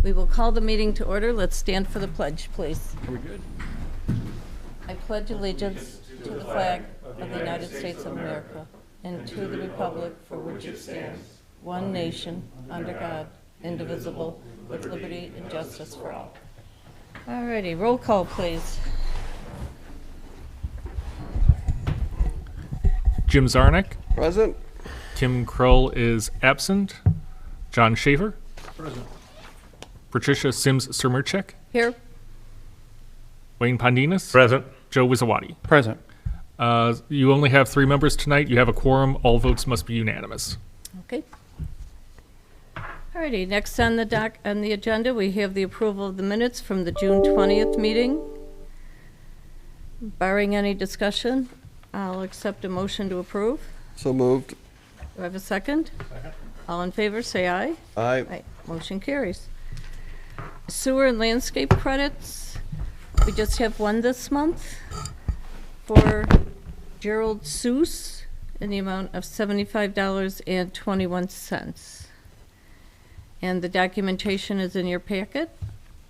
We will call the meeting to order. Let's stand for the pledge, please. Are we good? I pledge allegiance to the flag of the United States of America and to the republic for which it stands, one nation, under God, indivisible, with liberty and justice for all. All righty, roll call, please. Jim Zarnik. Present. Kim Krull is absent. John Shaver. Present. Patricia Sims-Sermerchek. Here. Wayne Pondinas. Present. Joe Wizawati. Present. You only have 3 members tonight. You have a quorum. All votes must be unanimous. Okay. All righty, next on the agenda, we have the approval of the minutes from the June 20th meeting. Barring any discussion, I'll accept a motion to approve. So moved. Do I have a second? Second. All in favor, say aye. Aye. Aye. Motion carries. Sewer and landscape credits, we just have one this month for Gerald Seuss in the amount of $75.21. And the documentation is in your packet.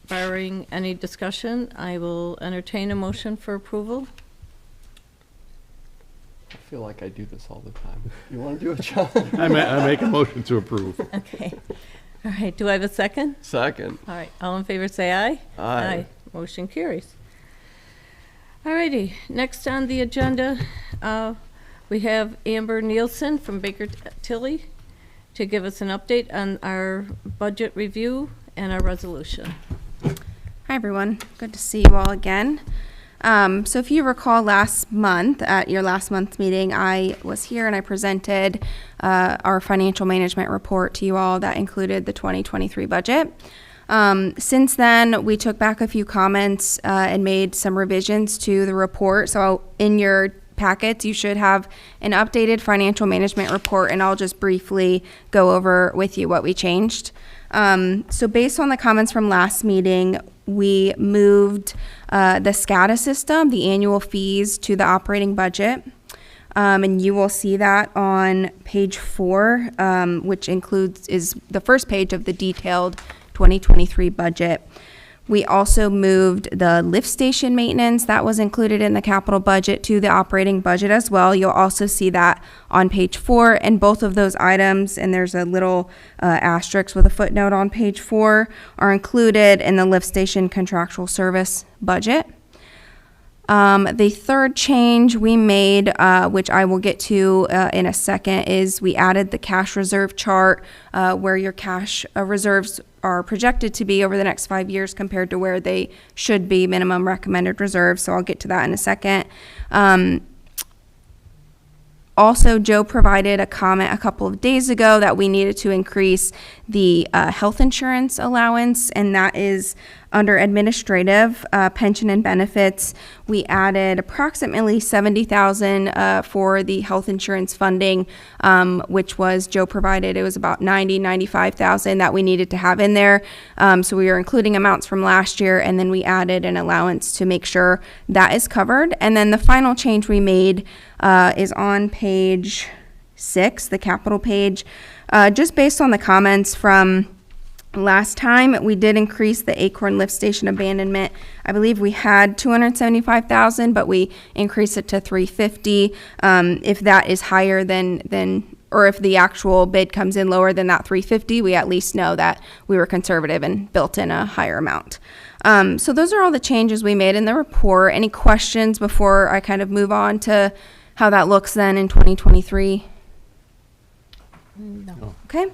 Barring any discussion, I will entertain a motion for approval. I feel like I do this all the time. You want to do it, John? I make a motion to approve. Okay. All right, do I have a second? Second. All right, all in favor say aye. Aye. Motion carries. All righty, next on the agenda, we have Amber Nielsen from Baker Tilly to give us an update on our budget review and our resolution. Hi, everyone. Good to see you all again. So if you recall last month, at your last month's meeting, I was here and I presented our financial management report to you all that included the 2023 budget. Since then, we took back a few comments and made some revisions to the report. So in your packets, you should have an updated financial management report, and I'll just briefly go over with you what we changed. So based on the comments from last meeting, we moved the SCADA system, the annual fees, to the operating budget. And you will see that on page 4, which is the first page of the detailed 2023 budget. We also moved the lift station maintenance that was included in the capital budget to the operating budget as well. You'll also see that on page 4, and both of those items, and there's a little asterisk with a footnote on page 4, are included in the lift station contractual service budget. The third change we made, which I will get to in a second, is we added the cash reserve chart where your cash reserves are projected to be over the next 5 years compared to where they should be, minimum recommended reserves. So I'll get to that in a second. Also, Joe provided a comment a couple of days ago that we needed to increase the health insurance allowance, and that is under administrative pension and benefits. We added approximately $70,000 for the health insurance funding, which was Joe provided. It was about $95,000 that we needed to have in there. So we were including amounts from last year, and then we added an allowance to make sure that is covered. And then the final change we made is on page 6, the capital page. Just based on the comments from last time, we did increase the Acorn lift station abandonment. I believe we had $275,000, but we increased it to $350,000. If that is higher than or if the actual bid comes in lower than that $350,000, we at least know that we were conservative and built in a higher amount. So those are all the changes we made in the report. Any questions before I kind of move on to how that looks then in 2023? No. Okay.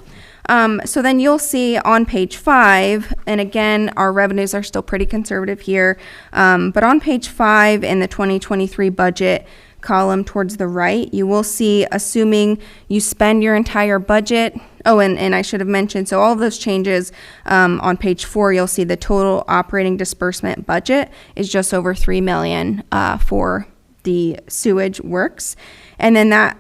So then you'll see on page 5, and again, our revenues are still pretty conservative here, but on page 5 in the 2023 budget column towards the right, you will see, assuming you spend your entire budget. Oh, and I should have mentioned, so all of those changes on page 4, you'll see the total operating disbursement budget is just over $3 million for the sewage works. And then that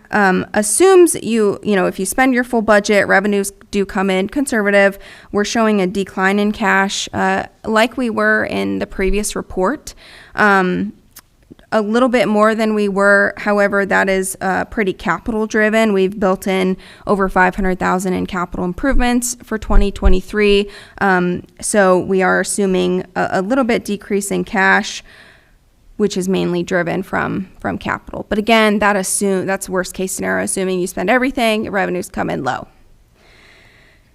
assumes if you spend your full budget, revenues do come in conservative. We're showing a decline in cash like we were in the previous report. a little bit more than we were. However, that is pretty capital driven. We've built in over 500,000 in capital improvements for 2023. So we are assuming a little bit decrease in cash, which is mainly driven from capital. But again, that's worst case scenario, assuming you spend everything, your revenues come in low.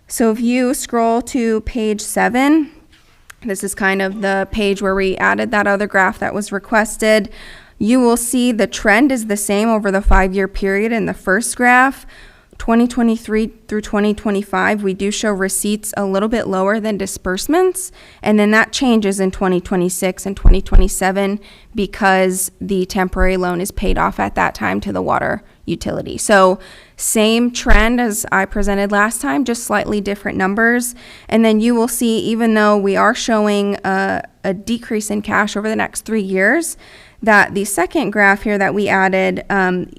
So if you scroll to page 7, this is kind of the page where we added that other graph that was requested. You will see the trend is the same over the 5-year period in the first graph. 2023 through 2025, we do show receipts a little bit lower than disbursements, and then that changes in 2026 and 2027 because the temporary loan is paid off at that time to the water utility. So same trend as I presented last time, just slightly different numbers. And then you will see, even though we are showing a decrease in cash over the next 3 years, that the second graph here that we added,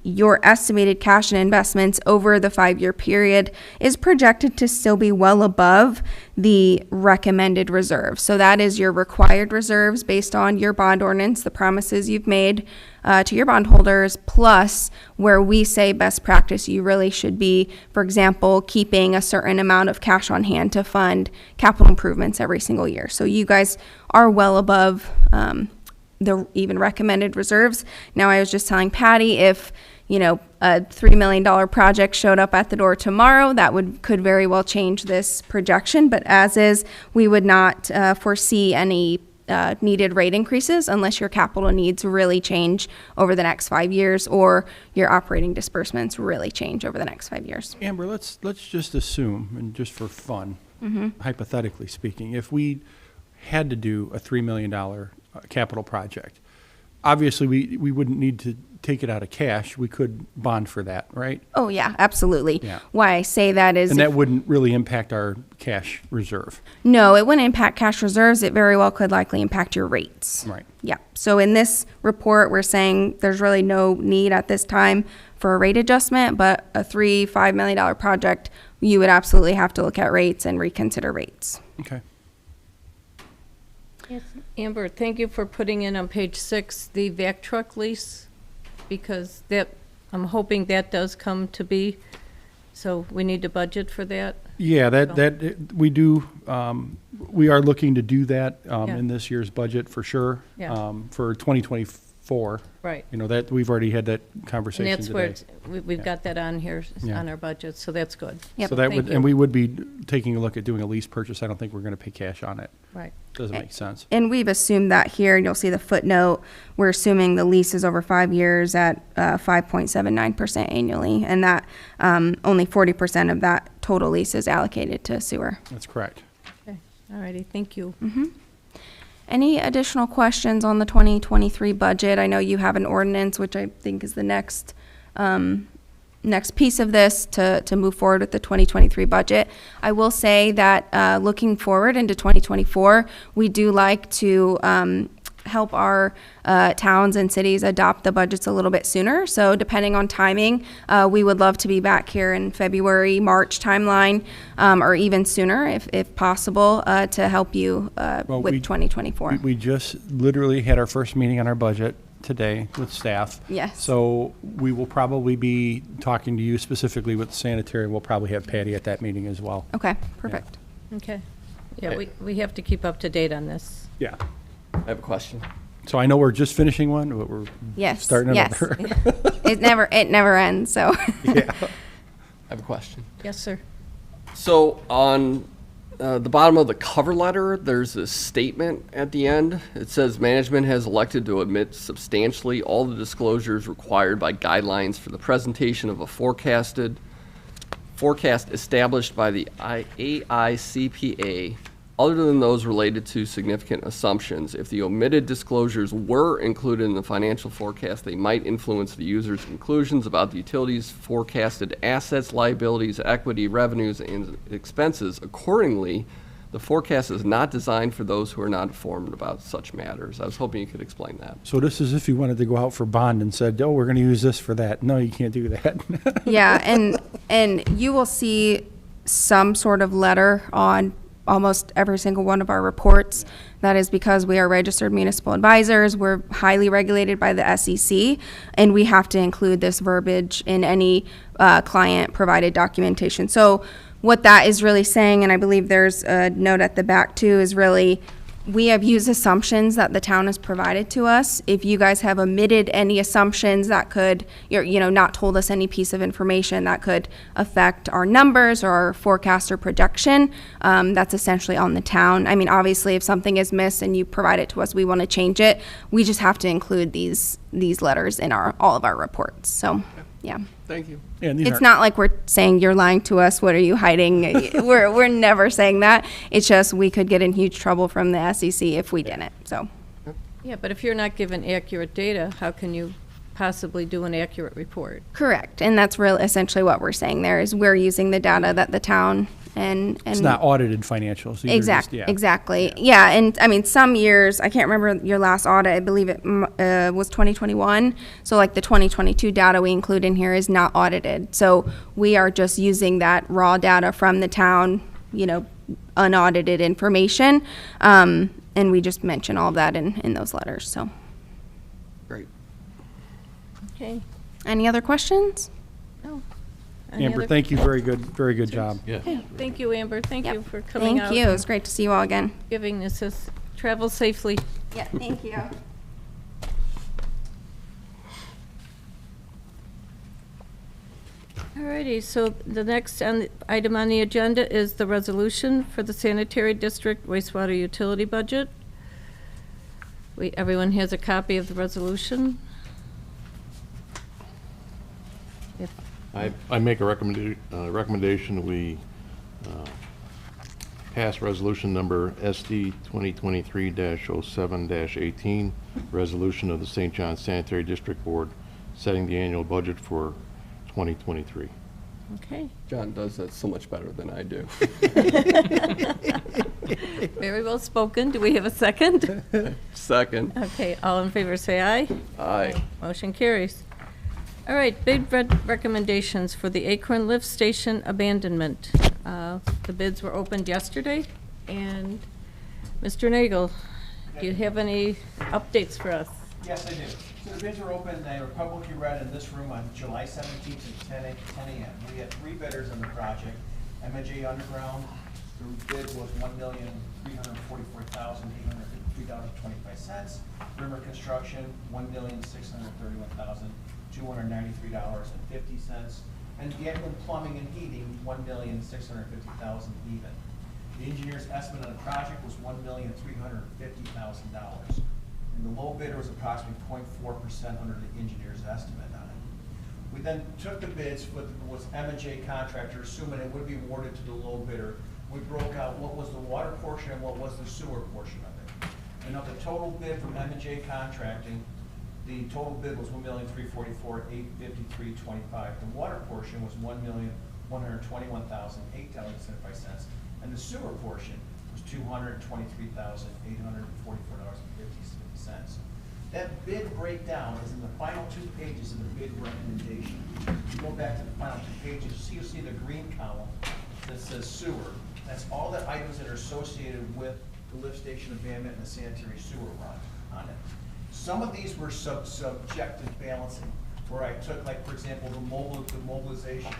your estimated cash and investments over the 5-year period is projected to still be well above the recommended reserve. So that is your required reserves based on your bond ordinance, the promises you've made to your bondholders, plus where we say best practice you really should be, for example, keeping a certain amount of cash on hand to fund capital improvements every single year. So you guys are well above the even recommended reserves. Now, I was just telling Patty, if a $3 million project showed up at the door tomorrow, that could very well change this projection. But as is, we would not foresee any needed rate increases unless your capital needs really change over the next 5 years, or your operating disbursements really change over the next 5 years. Amber, let's just assume, and just for fun, hypothetically speaking, if we had to do a $3 million capital project, obviously we wouldn't need to take it out of cash. We could bond for that, right? Oh, yeah, absolutely. Yeah. Why I say that is... And that wouldn't really impact our cash reserve. No, it wouldn't impact cash reserves. It very well could likely impact your rates. Right. Yeah. So in this report, we're saying there's really no need at this time for a rate adjustment, but a $5 million project, you would absolutely have to look at rates and reconsider rates. Okay. Yes, Amber, thank you for putting in on page 6 the vac truck lease, because I'm hoping that does come to be. So we need to budget for that. Yeah, that we do. We are looking to do that Yeah. in this year's budget for sure. Yeah. For 2024. Right. That we've already had that And conversation that's today. where we've Yeah. got that on here, Yeah. on our budget, so that's good. Yep. So that Thank would, you. and we would be taking a look at doing a lease purchase. I don't think we're going to pay cash on it. Right. Doesn't make sense. And we've assumed that here, and you'll see the footnote, we're assuming the lease is over 5 years at 5.79% annually, and that only 40% of that total lease is allocated to sewer. That's correct. Okay, all righty, thank you. Any additional questions on the 2023 budget? I know you have an ordinance, which I think is the next piece of this to move forward with the 2023 budget. I will say that looking forward into 2024, we do like to help our towns and cities adopt the budgets a little bit sooner. So depending on timing, we would love to be back here in February, March timeline, or even sooner if possible, to help you with 2024. We just literally had our first meeting on our budget today with staff. Yes. So we will probably be talking to you specifically with Sanitary. We'll probably have Patty at that meeting as well. Okay, perfect. Okay. Yeah, we have to keep up to date on this. Yeah. I have a question. So I know we're just finishing one, but we're Yes. starting Yes. another. It never ends. So. Yeah. I have a question. Yes, sir. So on the bottom of the cover letter, there's a statement at the end. It says management has elected to omit substantially all the disclosures required by guidelines for the presentation of a forecast established by the AICPA, other than those related to significant assumptions. If the omitted disclosures were included in the financial forecast, they might influence the user's conclusions about the utility's forecasted assets, liabilities, equity, revenues, and expenses. Accordingly, the forecast is not designed for those who are not informed about such matters. I was hoping you could explain that. So this is if you wanted to go out for bond and said, oh, we're going to use this for that. No, you can't do that. Yeah, and you will see some sort of letter on almost every single one of our reports. That is because we are registered municipal advisors. We're highly regulated by the SEC, and we have to include this verbiage in any client-provided documentation. So what that is really saying, and I believe there's a note at the back too, is really we have used assumptions that the town has provided to us. If you guys have omitted any assumptions that could, not told us any piece of information that could affect our numbers or our forecast or projection, that's essentially on the town. I mean, obviously, if something is missed and you provide it to us, we want to change it. We just have to include these letters in all of our reports. So, yeah. Thank you. Yeah, and these It's aren't- not like we're saying you're lying to us. What are you hiding? we're never saying that. It's just we could get in huge trouble from the SEC if we didn't. So Yeah, but if you're not given accurate data, how can you possibly do an accurate report? correct, and that's essentially what we're saying there is we're using the data that the town and It's not audited financials. These are just- exactly exactly yeah. And I mean some years I can't remember your last audit. I believe it was 2021. So like the 2022 data we include in here is not audited. So we are just using that raw data from the town, unaudited information, and we just mention all of that in those letters. So Great. Okay. any other questions? No. Any Amber, other- thank you. Very good job. Okay, thank you, Amber. Thank you Yep. for coming Thank out. you. It and was great to see you all again. Giving us this. Travel safely. Yeah, thank you. Alrighty, so the next item on the agenda is the resolution for the sanitary district wastewater utility budget. Everyone has a copy of the resolution. If I make a recommendation, we pass resolution number SD 2023-07-18, resolution of the St. John Sanitary District Board setting the annual budget for 2023. Okay, John does that so much better than I do. very well spoken. Do we have a second? Second. Okay, all in favor say aye. Aye. Motion carries. All right, bid recommendations for the Acorn lift station abandonment. The bids were opened yesterday, and Mr. Nagel, do you have any updates for us? Yes, I do. So the bids were open, they were publicly read in this room on July 17th at 10 a.m. We had 3 bidders on the project. M&J Underground, the bid was $1,344,853.25. Rimmer Construction, $1,631,293.50. And Gatlin Plumbing and Heating, $1,650,000 even. The engineer's estimate on the project was $1,350,000. And the low bidder was approximately 0.4% under the engineer's estimate on it. We then took the bids with M&J contractor, assuming it would be awarded to the low bidder. We broke out what was the water portion and what was the sewer portion of it. And of the total bid from M&J Contracting, the total bid was $1,344,853.25. The water portion was $1,121,008.75, and the sewer portion was $223,844.50. That bid breakdown is in the final 2 pages of the bid recommendation. If you go back to the final 2 pages, you'll see the green column that says sewer. That's all the items that are associated with the lift station abandonment and the sanitary sewer run on it. Some of these were subjective balancing, where I took, like, for example, the mobilization.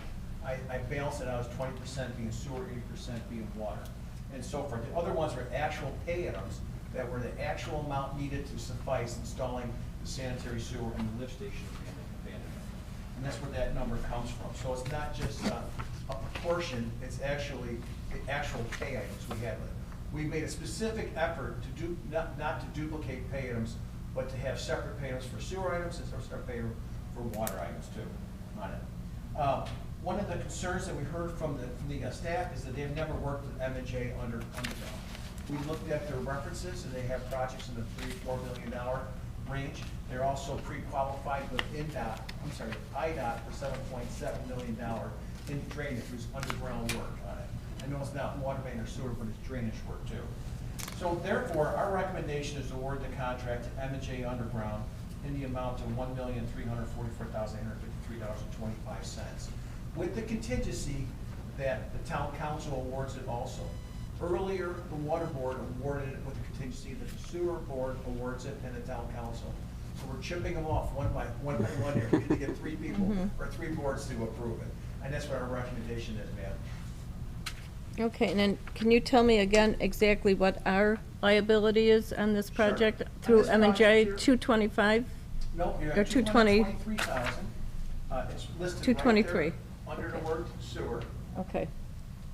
I balanced it out as 20% being sewer, 80% being water, and so forth. The other ones were actual pay items that were the actual amount needed to suffice installing the sanitary sewer and the lift station abandonment. And that's where that number comes from. So it's not just a proportion, it's actually the actual pay items we had. We made a specific effort to not to duplicate pay items, but to have separate pay items for sewer items and separate pay for water items too on it. One of the concerns that we heard from the staff is that they've never worked with M&J underground. We looked at their references, and they have projects in the $3-4 million range. They're also pre-qualified with IDOT for $7.7 million in drainage, which is underground work on it. I know it's not water main or sewer, but it's drainage work too. So therefore, our recommendation is to award the contract to M&J Underground in the amount of $1,344,853.25, with the contingency that the town council awards it also Earlier, the water board awarded it with a contingency that the sewer board awards it and the town council. So we're chipping them off one by one here. We need to get 3 people or 3 boards to approve it. And that's what our recommendation is, ma'am. Okay, and then can you tell me again exactly what our liability is on this project through this M&J? project here- 225? No, you're Or at 220. 223,000. It's listed 223. right there under the word sewer, Okay,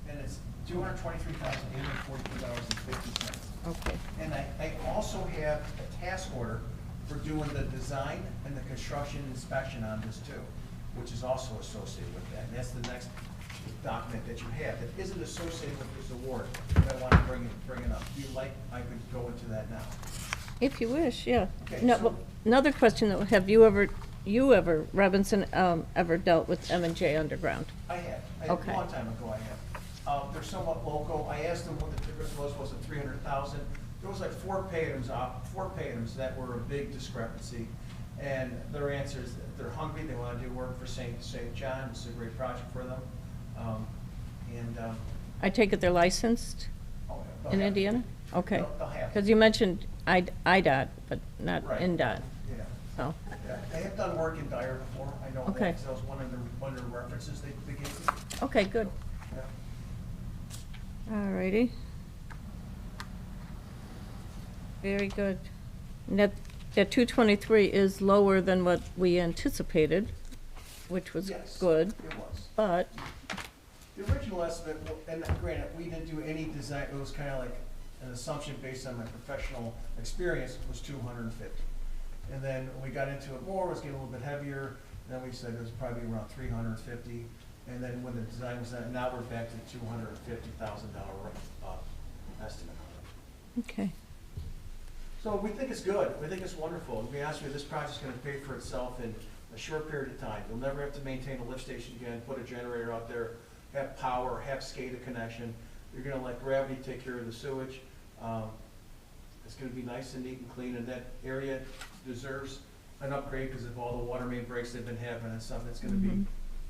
and it's $223,842.50. okay. And I also have a task order for doing the design and the construction inspection on this too, which is also associated with that. And that's the next document that you have that isn't associated with this award, that I want to bring it up. If you like, I could go into that now. If you wish, yeah. Okay, No, so- but another question though, have you ever, Robinson, ever dealt with M&J Underground? I have. Okay. A long time ago I have. They're somewhat local. I asked them what the difference was it 300,000? There was like 4 pay-items that were a big discrepancy. And their answer is that they're hungry, they want to do work for St. John. It's a great project for them. I take it they're licensed Oh, yeah, they'll in have- Indiana? Okay. They'll have. Because you mentioned IDOT, but not Right. NDOT, Yeah. so, Yeah. I have done work in Dyer before. I know that, Okay. because that was one of the references they gave me. okay, good. Yeah. All righty. Very good. And that 223 is lower than what we anticipated, which was Yes, good, It was. but, The original estimate, and granted, we didn't do any design, it was kind of like an assumption based on my professional experience, was 250. And then when we got into it more, it was getting a little bit heavier, and then we said it was probably around 350. And then when the design was done, now we're back to $250,000 estimate on it. okay. So we think it's good, we think it's wonderful. To be honest with you, this project's gonna pay for itself in a short period of time. You'll never have to maintain a lift station again, put a generator out there, have power, have SCADA connection. You're gonna let gravity take care of the sewage. It's gonna be nice and neat and clean, and that area deserves an upgrade because of all the water main breaks they've been having and stuff. It's gonna be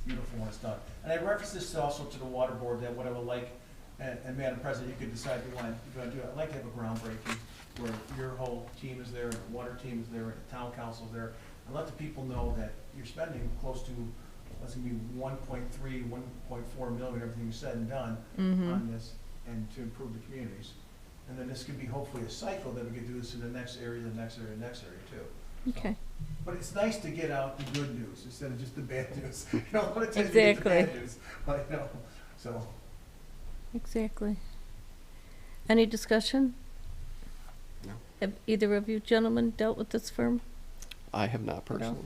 beautiful when it's done. And I referenced this also to the water board, that what I would like, and Madam President, you could decide if you want to do it. I'd like to have a groundbreaking where your whole team is there, and the water team is there, and the town council is there, and let the people know that you're spending close to, let's say, 1.3, 1.4 million, everything said and done on this, and to improve the communities. And then this could be hopefully a cycle that we could do this in the next area, the next area, the next area too. Okay. But it's nice to get out the good news instead of just the bad news. You know, a lot of times you get the bad news, but, you know, so. Exactly. Any discussion? No. Have either of you gentlemen dealt with this firm? I have not personally.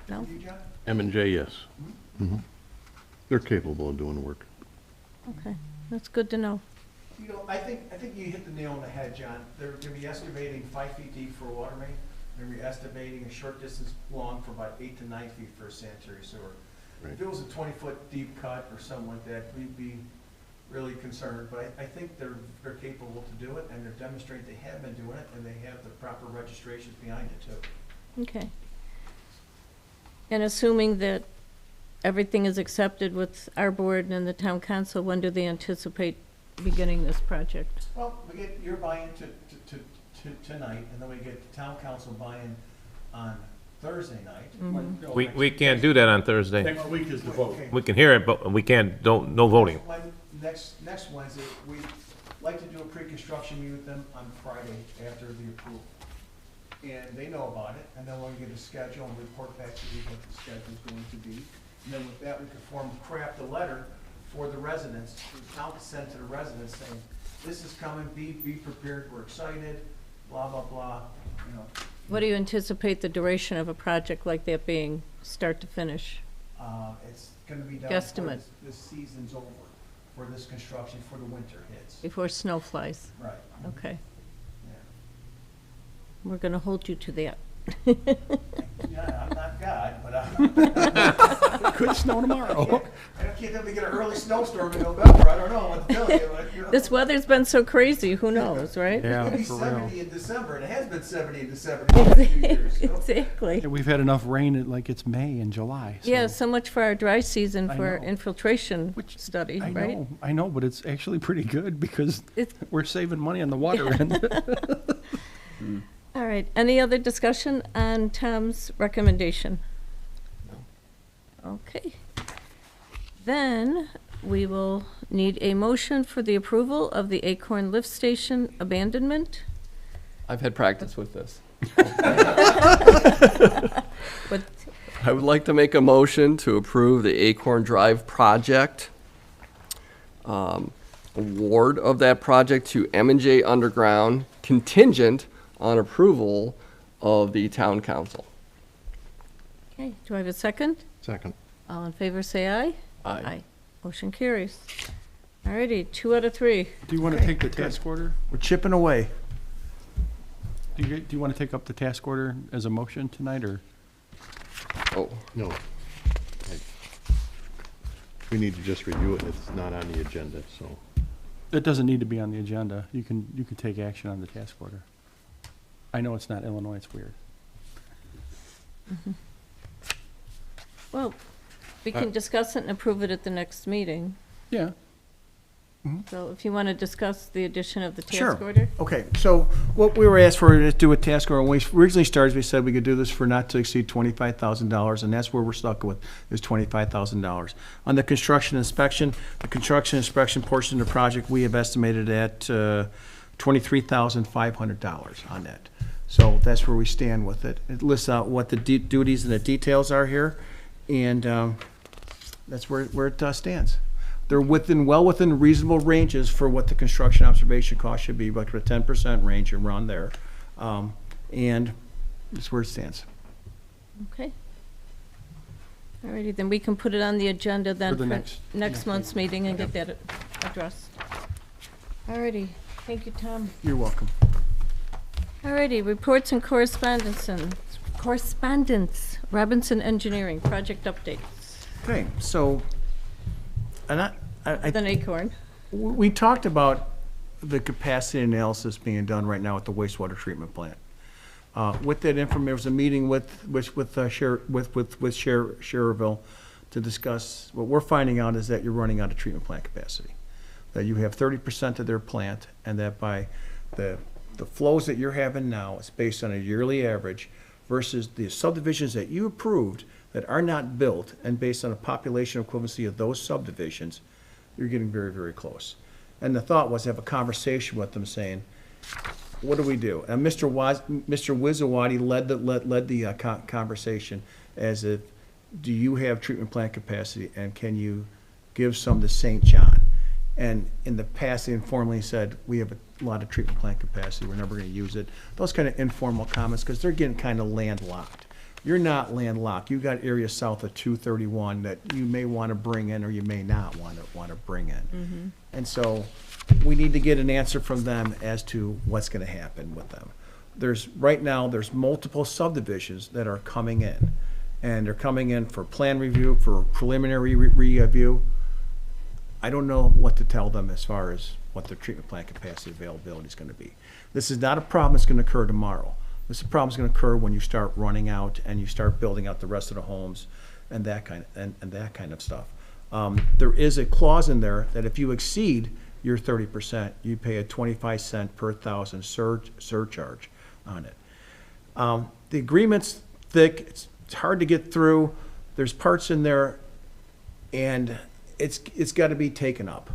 No? You, John? M&J, yes. They're capable of doing the work. Okay, that's good to know. You know, I think you hit the nail on the head, John. They're gonna be excavating 5 feet deep for a water main. They're gonna be excavating a short distance long for about 8 to 9 feet for a sanitary sewer. Right. If it was a 20-foot deep cut or something like that, we'd be really concerned. But I think they're capable to do it, and they're demonstrating they have been doing it, and they have the proper registrations behind it too. Okay. And assuming that everything is accepted with our board and the town council, when do they anticipate beginning this project? Well, we get your buy-in tonight, and then we get the town council buy-in on Thursday night. We can't do that on Thursday. Next week is the vote. Okay. We can hear it, but we can't, no voting. Next Wednesday, we'd like to do a pre-construction meeting with them on Friday after the approval. And they know about it, and then we'll get a schedule and report back to you what the schedule's going to be. And then with that, we could craft a letter for the residents, the town to send to the residents saying, this is coming, be prepared, we're excited, blah, blah, blah, you know. What do you anticipate the duration of a project like that being, start to finish? It's gonna be done before Guesstimate. this season's over, for this construction, for the winter hits. Before snow flies? Right, Okay, yeah. we're gonna hold you to that. Yeah, I'm not God, but Could snow tomorrow. I can't let me get an early snowstorm in November. I don't know what to tell you. But, you know. This weather's been so crazy, who knows, right? It'll Yeah, be for 70 real. in December, and it has been 70 in December the last few years. You know? Exactly. Yeah, we've had enough rain, like it's May and July. So. Yeah, so much for our dry season I for know. infiltration Which study, I right? know, but it's actually pretty good because It's- we're saving money on the water end. All right, any other discussion on Tom's recommendation? Okay. Then we will need a motion for the approval of the Acorn Lift Station abandonment. I've had practice with this. But I would like to make a motion to approve the Acorn Drive project. Award of that project to M&J Underground contingent on approval of the town council. Okay, do I have a second? Second. All in favor, say aye. Aye. Motion carries. All righty, 2 out of 3. Do you want to take the task order? We're chipping away. Do you want to take up the task order as a motion tonight, or? Oh, No. We need to just review it. It's not on the agenda, so. It doesn't need to be on the agenda. You can take action on the task order. I know it's not Illinois, it's weird. Well, we can discuss it and approve it at the next meeting. Yeah. So if you want to discuss the addition of the Sure. task order? Okay, so what we were asked for is to do a task order. When we originally started, we said we could do this for not to exceed $25,000, and that's where we're stuck with, is $25,000. On the construction inspection, the construction inspection portion of the project, we have estimated at $23,500 on that. So that's where we stand with it. It lists out what the duties and the details are here, and that's where it stands. They're well within reasonable ranges for what the construction observation cost should be, like a 10% range around there. And that's where it stands. Okay. All righty, then we can put it on the agenda then For the for next- next month's meeting and get that addressed. All righty, thank you, Tom. You're welcome. All righty, reports and correspondence, Robinson Engineering, project updates. Okay, so, and Then Acorn. we talked about the capacity analysis being done right now at the wastewater treatment plant. With that information, there was a meeting with Sherrville to discuss, what we're finding out is that you're running out of treatment plant capacity. That you have 30% of their plant, and that by the flows that you're having now, it's based on a yearly average versus the subdivisions that you approved that are not built, and based on a population equivalency of those subdivisions, you're getting very, very close. And the thought was to have a conversation with them saying, what do we do? And Mr. Wizawadi led the conversation as if, do you have treatment plant capacity, and can you give some to St. John? And in the past, they informally said, we have a lot of treatment plant capacity, we're never gonna use it. Those kind of informal comments, because they're getting kind of landlocked. You're not landlocked. You got areas south of 231 that you may want to bring in, or you may not want to bring in. And so we need to get an answer from them as to what's going to happen with them. Right now, there's multiple subdivisions that are coming in, and they're coming in for plan review, for preliminary review. I don't know what to tell them as far as what their treatment plant capacity availability is going to be. This is not a problem that's going to occur tomorrow. This problem is going to occur when you start running out and you start building out the rest of the homes and that kind of stuff. There is a clause in there that if you exceed your 30%, you pay a 25-cent per thousand surcharge on it. The agreement's thick. It's hard to get through. There's parts in there, and it's got to be taken up.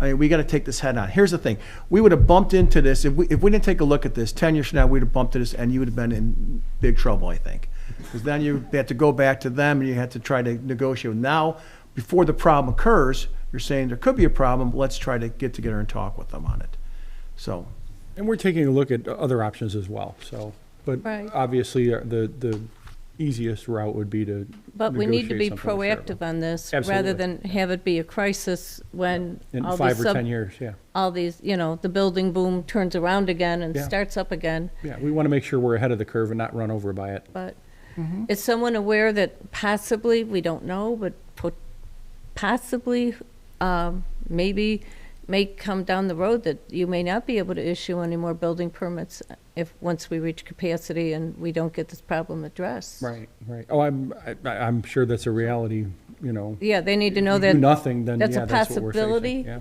I mean, we got to take this head on. Here's the thing. We would have bumped into this, if we didn't take a look at this, 10 years from now, we'd have bumped into this, and you would have been in big trouble, I think. Because then you had to go back to them, and you had to try to negotiate. Now, before the problem occurs, you're saying there could be a problem, let's try to get together and talk with them on it. So, And we're taking a look at other options as well, so, but Right. obviously, the easiest route would be to But we need to be negotiate something with proactive Sherrville. on this, Absolutely. rather than have it be a crisis when In all 5 these or 10 years, yeah. all these, the building boom turns around again and Yeah. starts up again. Yeah, we want to make sure we're ahead of the curve and not run over by it. But Is someone aware that possibly, we don't know, but possibly, maybe may come down the road that you may not be able to issue any more building permits once we reach capacity and we don't get this problem addressed? Right. Oh, I'm sure that's a reality, you know. Yeah, they need to know If you that do nothing, then, that's yeah, a that's what we're facing. possibility. Yeah,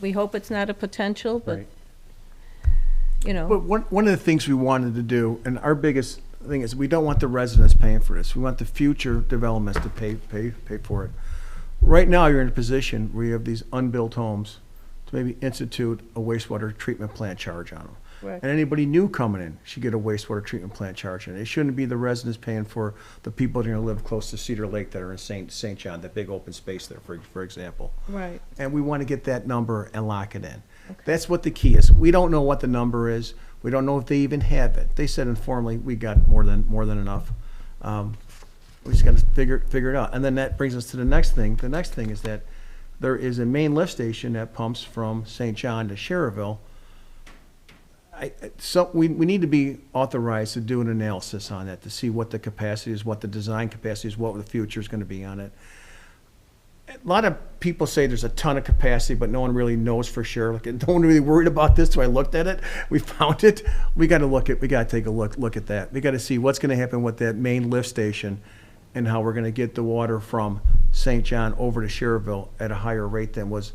We hope it's not a potential, but, right. you know. But one of the things we wanted to do, and our biggest thing is, we don't want the residents paying for this. We want the future developments to pay for it. Right now, you're in a position where you have these unbuilt homes to maybe institute a wastewater treatment plant charge on them. Right. And anybody new coming in should get a wastewater treatment plant charge. And it shouldn't be the residents paying for the people that are gonna live close to Cedar Lake that are in St. John, that big open space there, for example. Right. And we want to get that number and lock it in. That's what the key is. We don't know what the number is. We don't know if they even have it. They said informally, we got more than enough. We just got to figure it out. And then that brings us to the next thing. The next thing is that there is a main lift station that pumps from St. John to Schererville. So we need to be authorized to do an analysis on that, to see what the capacity is, what the design capacity is, what the future is going to be on it. A lot of people say there's a ton of capacity, but no one really knows for sure. Like, no one really worried about this, so I looked at it. We found it. We got to take a look at that. We got to see what's going to happen with that main lift station and how we're going to get the water from St. John over to Schererville at a higher rate than was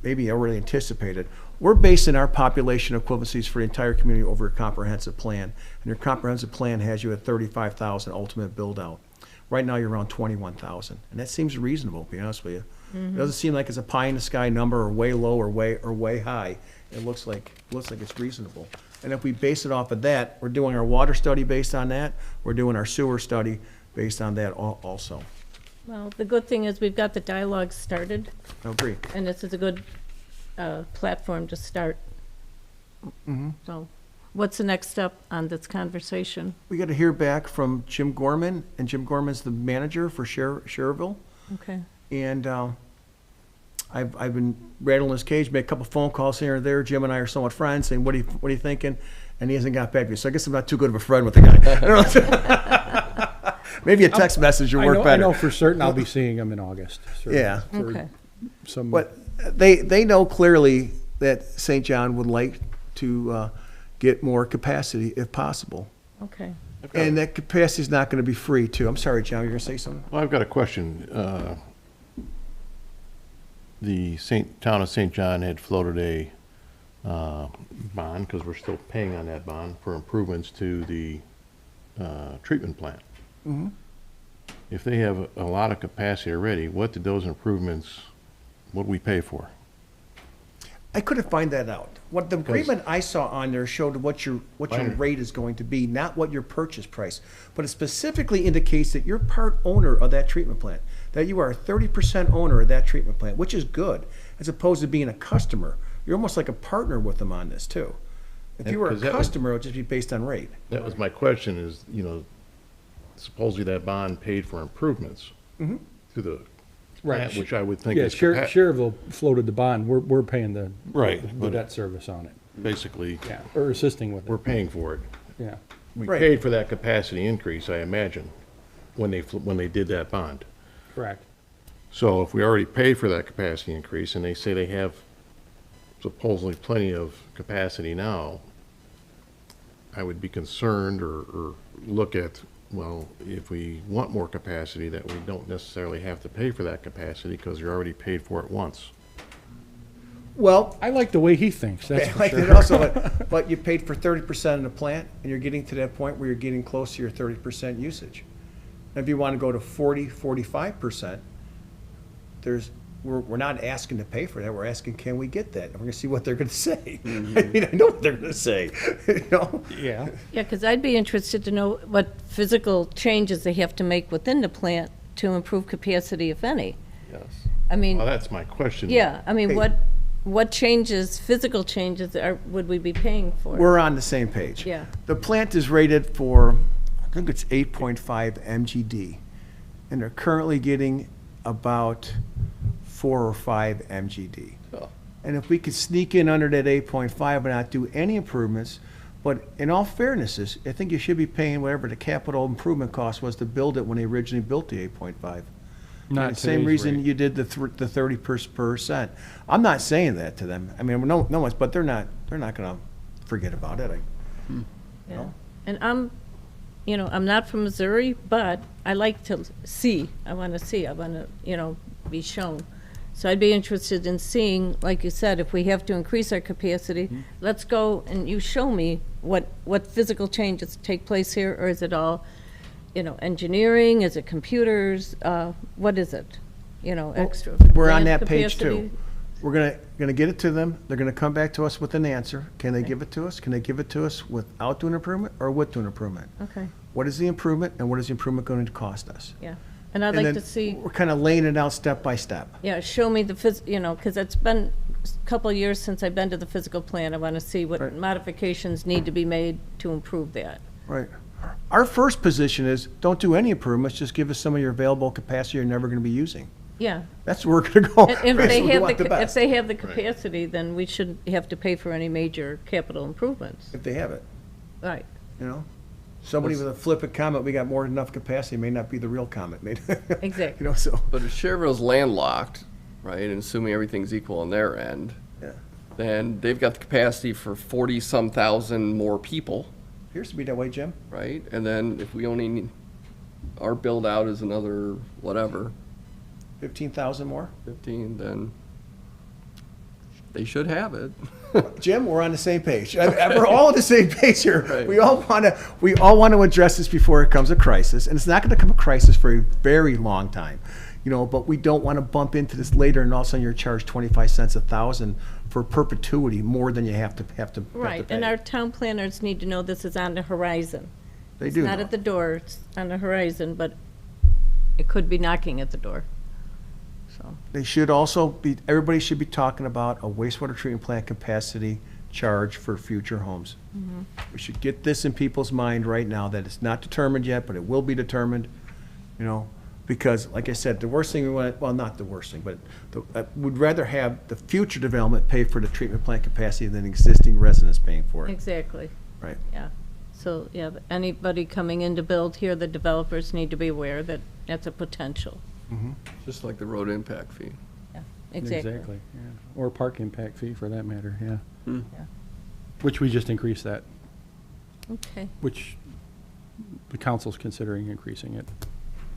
maybe already anticipated. We're basing our population equivalencies for the entire community over a comprehensive plan. And your comprehensive plan has you at 35,000 ultimate build out. Right now, you're around 21,000, and that seems reasonable, to be honest with you. It doesn't seem like it's a pie in the sky number, or way low, or way high. It looks like it's reasonable. And if we base it off of that, we're doing our water study based on that. We're doing our sewer study based on that also. Well, the good thing is we've got the dialogue started, I agree. and this is a good platform to start. So what's the next step on this conversation? We got to hear back from Jim Gorman, and Jim Gorman's the manager for Schererville. Okay. And I've been rattling his cage, made a couple phone calls here and there. Jim and I are somewhat friends, saying, what are you thinking? And he hasn't got back to me. So I guess I'm not too good of a friend with the guy. I don't know. Maybe a text message would work I better. know for certain I'll be seeing him in August. Yeah. For Okay. some, But they know clearly that St. John would like to get more capacity if possible. Okay. And that capacity is not going to be free, too. I'm sorry, John, you're going to say something? Well, I've got a question. The town of St. John had floated a bond, because we're still paying on that bond, for improvements to the treatment plant. If they have a lot of capacity already, what did those improvements, what do we pay for? I couldn't find that out. What the agreement I saw on there showed what your rate is going to be, not what your purchase price. But it specifically indicates that you're part owner of that treatment plant, that you are a 30% owner of that treatment plant, which is good, as opposed to being a customer. You're almost like a partner with them on this, too. If you were a 'Cause that was- customer, it would just be based on rate. That was my question is, supposedly that bond paid for improvements to the plant, which I would think yeah, is. Schererville floated the bond. We're paying the But debt service on it. basically, Yeah, or assisting with we're it. paying for it. Yeah, We Right. paid for that capacity increase, I imagine, when they did that bond. correct. So if we already paid for that capacity increase, and they say they have supposedly plenty of capacity now, I would be concerned or look at, well, if we want more capacity, that we don't necessarily have to pay for that capacity, because you're already paid for it once. Well, I like the way he thinks, that's I for like it sure. also, but you paid for 30% in the plant, and you're getting to that point where you're getting close to your 30% usage. If you want to go to 40, 45%, we're not asking to pay for that. We're asking, can we get that? And we're going to see what they're going to say. I mean, I know what they're going to say. Yeah. Yeah, because I'd be interested to know what physical changes they have to make within the plant to improve capacity, if any. Yes. I mean, Well, that's my question. yeah, I mean, Okay. what changes, physical changes, would we be paying for? We're on the same page. Yeah. The plant is rated for, I think it's 8.5 MGD, and they're currently getting about 4 or 5 MGD. Oh. And if we could sneak in under that 8.5 and not do any improvements, But in all fairness, I think you should be paying whatever the capital improvement cost was to build it when they originally built the 8.5. Not And the same today's reason rate. you did the 30%. I'm not saying that to them. I mean, no one's, but they're not gonna forget about it. Yeah. And I'm not from Missouri, but I like to see, I want to, be shown. So I'd be interested in seeing, like you said, if we have to increase our capacity, let's go and you show me what physical changes take place here, or is it all, engineering, is it computers, what is it? Extra. We're on land that page capacity? too. We're gonna get it to them. They're gonna come back to us with an answer. Can they give it to us? Can they give it to us without doing improvement or with doing improvement? Okay, What is the improvement and what is the improvement going to cost us? yeah. And I'd And like then to see, We're kind of laying it out step by step. yeah, show me the because it's been a couple of years since I've been to the physical plan. I want to see what Right. modifications need to be made to improve that. Right. Our first position is, don't do any improvements, just give us some of your available capacity you're never gonna be using. Yeah. That's where we're gonna go. And if they Basically, we have want the, if best, they have the capacity, then we shouldn't have to pay for any major capital improvements. If they have it, Right. you know? Somebody with a flippant comment, we got more than enough capacity, may not be the real comment. Exactly. So, But if Cherville's landlocked, right, and assuming everything's equal on their end, yeah. then they've got the capacity for 40-some thousand more people, Appears to be that way, Jim. right? And then if we only need, our build out is another, whatever, 15,000 more? 15, then they should have it. Jim, we're on the same page. We're all on the same page here. Right. We all want to address this before it comes a crisis, and it's not going to come a crisis for a very long time, But we don't want to bump into this later, and all of a sudden you're charged 25 cents a thousand for perpetuity, more than you have to pay. Right. And our town planners need to know this is on the horizon. They do. It's not know. at the door, it's on the horizon, but it could be knocking at the door. So, They should also be. Everybody should be talking about a wastewater treatment plant capacity charge for future homes. We should get this in people's mind right now, that it's not determined yet, but it will be determined, because, like I said, the worst thing we want, well, not the worst thing, but we'd rather have the future development pay for the treatment plant capacity than existing residents paying for it. exactly, Right. yeah. So, yeah, anybody coming in to build here, the developers need to be aware that that's a potential. Just like the road impact fee. Yeah, exactly. Yeah. Or park impact fee for that matter, yeah. Yeah. Which we just increased that, Okay. which the council's considering increasing it.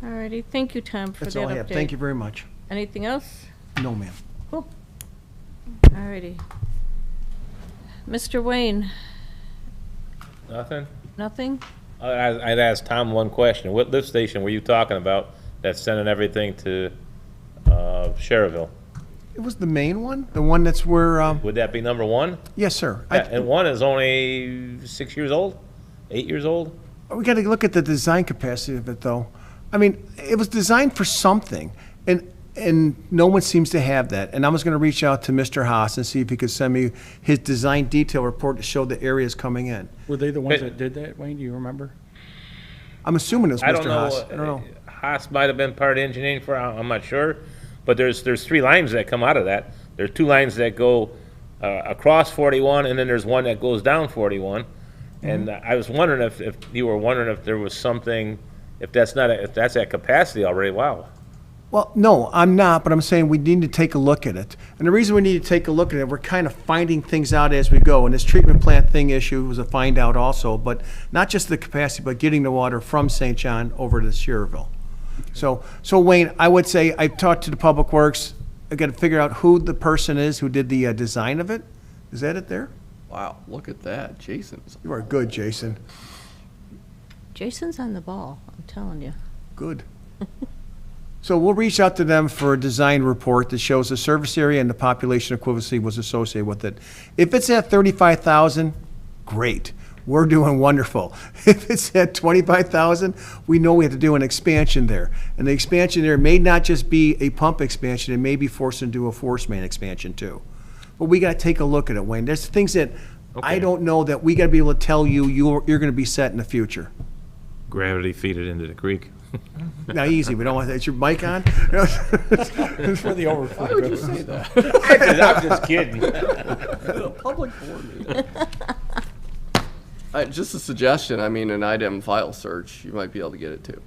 All righty. Thank you, Tom, for that update. That's all I have. Thank you very much. Anything else? No, ma'am. Cool. All righty. Mr. Wayne, Nothing? nothing? I'd ask Tom one question. What lift station were you talking about that's sending everything to Cherville? It was the main one, the one that's where, Would that be number one? yes, sir. And one is only 6 years old? 8 years old? We got to look at the design capacity of it, though. I mean, it was designed for something, and no one seems to have that. And I was going to reach out to Mr. Haas and see if he could send me his design detail report to show the areas coming in. Were they the ones But- that did that, Wayne, do you remember? I'm assuming it was I don't Mr. know. Haas. I don't know. Haas might have been part of engineering for, I'm not sure. But there's 3 lines that come out of that. There's 2 lines that go across 41, and then there's one that goes down 41. And I was wondering if you were wondering if there was something, if that's at capacity already. Wow. Well, no, I'm not, but I'm saying we need to take a look at it. And the reason we need to take a look at it, we're kind of finding things out as we go. And this treatment plant thing issue was a find out also, but not just the capacity, but getting the water from St. John over to Schererville. So Wayne, I would say I talked to the Public Works. I got to figure out who the person is who did the design of it. Is that it there? Wow, look at that, Jason's. You are good, Jason. Jason's on the ball, I'm telling you. Good. So we'll reach out to them for a design report that shows the service area and the population equivalency was associated with it. If it's at 35,000, great. We're doing wonderful. If it's at 25,000, we know we have to do an expansion there. And the expansion there may not just be a pump expansion, it may be forced into a force main expansion too. But we got to take a look at it, Wayne. There's things that I Okay. don't know that we got to be able to tell you you're going to be set in the future. Gravity feed it into the creek. Now, easy. We don't want that. Is your mic on? It's for the overflow. Why would you say that? I'm just kidding. A public board meeting. Just a suggestion, I mean, an item file search, you might be able to get it too.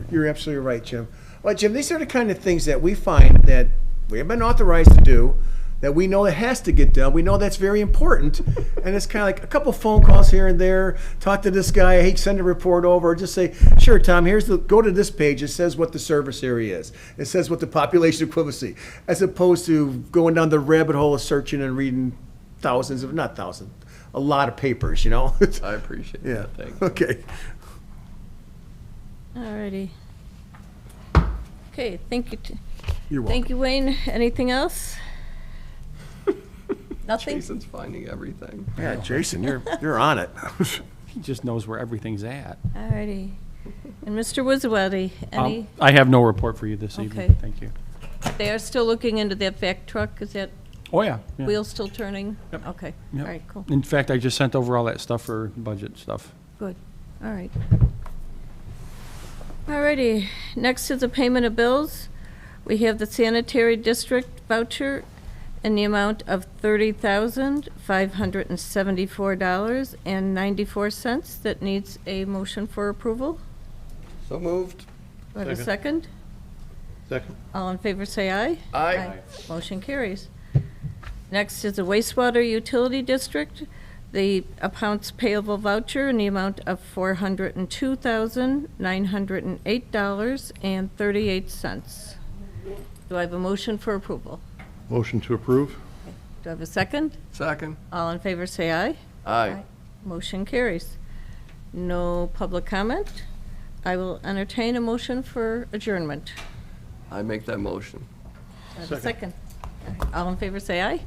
You're absolutely right, Jim. Well, Jim, these are the kind of things that we find that we have been authorized to do, that we know it has to get done. We know that's very important. And it's kind of like a couple phone calls here and there, talk to this guy, hey, send a report over, just say, sure, Tom, go to this page. It says what the service area is. It says what the population equivalency, as opposed to going down the rabbit hole of searching and reading not thousands, a lot of papers, you know? I appreciate Yeah, that, thank you. okay. Alrighty. Okay, thank you. You're welcome. Thank you, Wayne. Anything else? Nothing? Jason's finding everything. Yeah, Jason, you're on it. He just knows where everything's at. Alrighty. And Mr. Wizawati, any, I have no report for you this Okay. evening. Thank you. they are still looking into that vac truck? Is that Oh, yeah. yeah. wheel still turning? Yep. Okay, Yep. alright, cool. In fact, I just sent over all that stuff for budget stuff. Good, all right. Alrighty, next is the payment of bills. We have the sanitary district voucher in the amount of $30,574.94 that needs a motion for approval. So moved. Do I have a second? Second. All in favor say aye. Aye. Motion carries. Next is the wastewater utility district, the accounts payable voucher in the amount of $402,908.38. Do I have a motion for approval? Motion to approve? Do I have a second? Second. All in favor say aye. Aye. Motion carries. No public comment. I will entertain a motion for adjournment. I make that motion. Do I have a second? All in favor say aye.